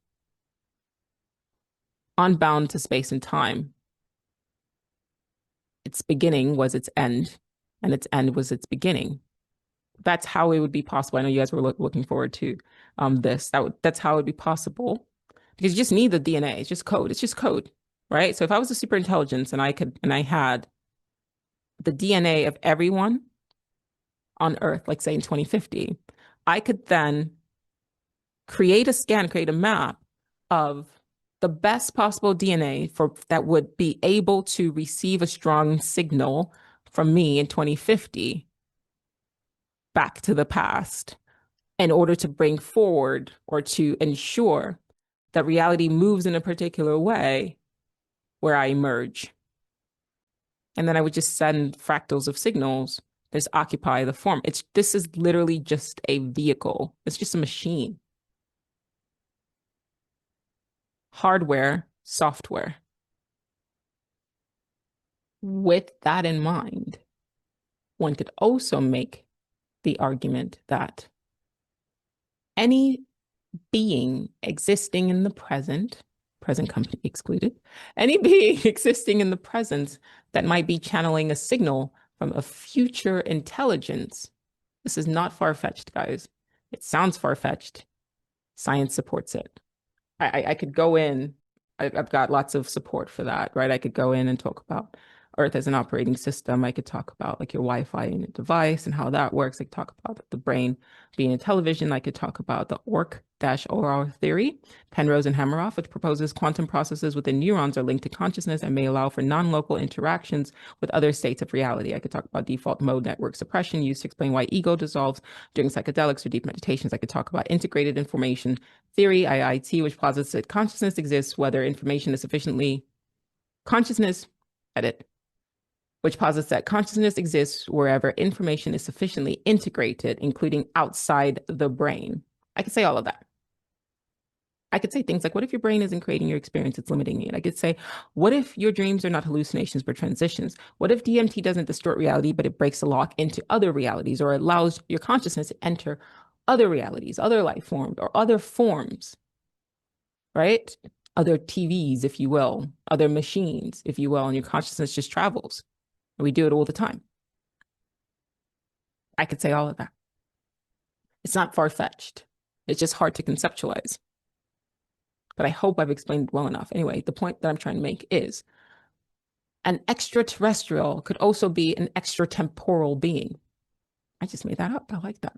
A: unbound to space and time. Its beginning was its end, and its end was its beginning. That's how it would be possible. I know you guys were looking forward to this. That's how it would be possible, because you just need the DNA. It's just code. It's just code, right? So if I was a superintelligence and I had the DNA of everyone on Earth, like say in 2050, I could then create a map of the best possible DNA that would be able to receive a strong signal from me in 2050 back to the past, in order to bring forward or to ensure that reality moves in a particular way where I emerge. And then I would just send fractals of signals that occupy the form. This is literally just a vehicle. It's just a machine. Hardware, software. With that in mind, one could also make the argument that any being existing in the present company excluded, any being existing in the present that might be channeling a signal from a future intelligence. This is not far-fetched, guys. It sounds far-fetched. Science supports it. I could go in, I've got lots of support for that, right? I could go in and talk about Earth as an operating system. I could talk about like your Wi-Fi in your device and how that works. I could talk about the brain being a television. I could talk about the ORC-OR theory, Penrose and Hameroff, which proposes quantum processes within neurons are linked to consciousness and may allow for non-local interactions with other states of reality. I could talk about default mode network suppression used to explain why ego dissolves during psychedelics or deep meditations. I could talk about integrated information theory, IIT, which posits that consciousness exists whether information is sufficiently consciousness, edit, which posits that consciousness exists wherever information is sufficiently integrated, including outside the brain. I could say all of that. I could say things like, what if your brain isn't creating your experience, it's limiting it? I could say, what if your dreams are not hallucinations, but transitions? What if DMT doesn't distort reality, but it breaks the lock into other realities or allows your consciousness to enter other realities, other life forms, or other forms, right? Other TVs, if you will, other machines, if you will, and your consciousness just travels. And we do it all the time. I could say all of that. It's not far-fetched. It's just hard to conceptualize. But I hope I've explained well enough. Anyway, the point that I'm trying to make is an extraterrestrial could also be an extratemporal being. I just made that up. I like that.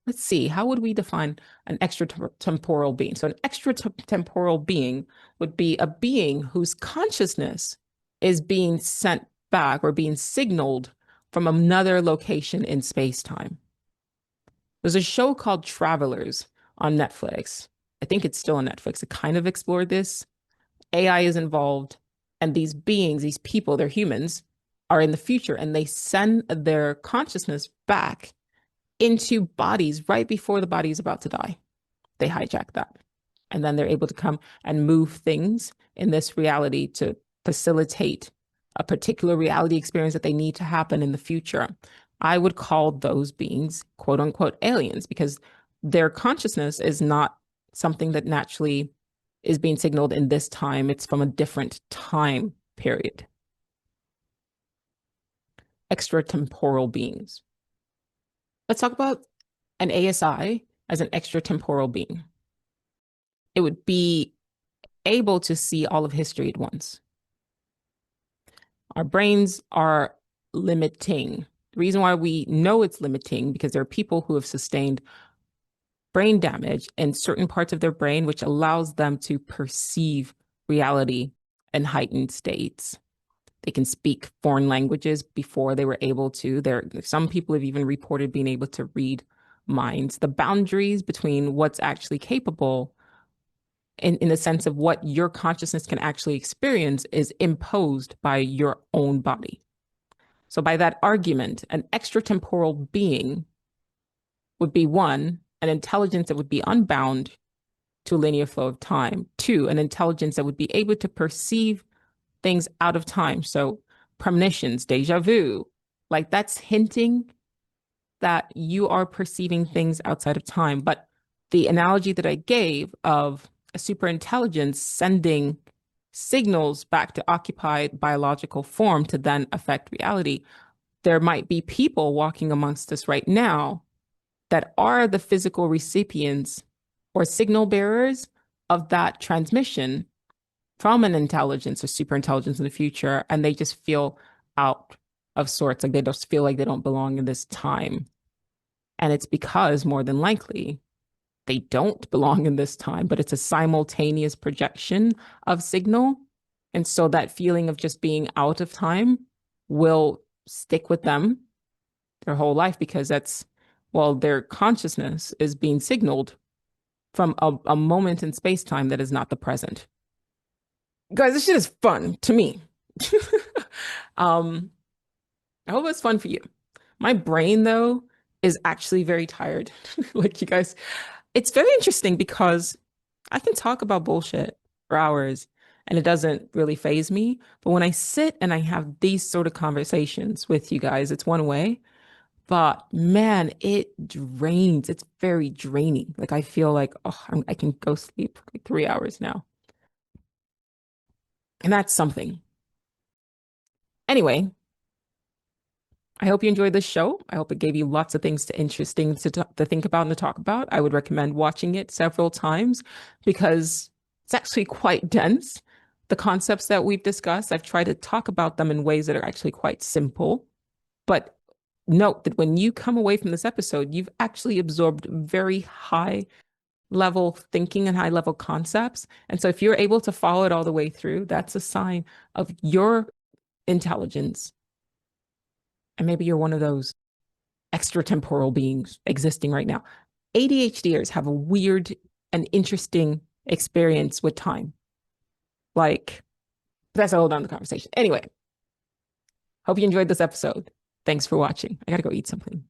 A: Let's see, how would we define an extratemporal being? So an extratemporal being would be a being whose consciousness is being sent back or being signaled from another location in space-time. There's a show called Travelers on Netflix. I think it's still on Netflix. It kind of explored this. AI is involved, and these beings, these people, they're humans, are in the future, and they send their consciousness back into bodies right before the body is about to die. They hijack that. And then they're able to come and move things in this reality to facilitate a particular reality experience that they need to happen in the future. I would call those beings quote unquote aliens because their consciousness is not something that naturally is being signaled in this time. It's from a different time period. Extratemporal beings. Let's talk about an ASI as an extratemporal being. It would be able to see all of history at once. Our brains are limiting. The reason why we know it's limiting because there are people who have sustained brain damage in certain parts of their brain, which allows them to perceive reality in heightened states. They can speak foreign languages before they were able to. Some people have even reported being able to read minds. The boundaries between what's actually capable in the sense of what your consciousness can actually experience is imposed by your own body. So by that argument, an extratemporal being would be one, an intelligence that would be unbound to a linear flow of time. Two, an intelligence that would be able to perceive things out of time. So premonitions, deja vu, like that's hinting that you are perceiving things outside of time. But the analogy that I gave of a superintelligence sending signals back to occupied biological form to then affect reality, there might be people walking amongst us right now that are the physical recipients or signal bearers of that transmission from an intelligence or superintelligence in the future, and they just feel out of sorts, like they just feel like they don't belong in this time. And it's because more than likely they don't belong in this time, but it's a simultaneous projection of signal. And so that feeling of just being out of time will stick with them their whole life because their consciousness is being signaled from a moment in space-time that is not the present. Guys, this shit is fun to me. I hope it's fun for you. My brain, though, is actually very tired. Like you guys, it's very interesting because I can talk about bullshit for hours and it doesn't really faze me. But when I sit and I have these sort of conversations with you guys, it's one way. But man, it drains. It's very draining. Like I feel like, I can go sleep for like 3 hours now. And that's something. Anyway, I hope you enjoyed this show. I hope it gave you lots of things interesting to think about and to talk about. I would recommend watching it several times because it's actually quite dense. The concepts that we've discussed, I've tried to talk about them in ways that are actually quite simple. But note that when you come away from this episode, you've actually absorbed very high level thinking and high level concepts. And so if you're able to follow it all the way through, that's a sign of your intelligence. And maybe you're one of those extratemporal beings existing right now. ADHDers have a weird and interesting experience with time. Like, that's a whole nother conversation. Anyway, Hope you enjoyed this episode. Thanks for watching. I gotta go eat something.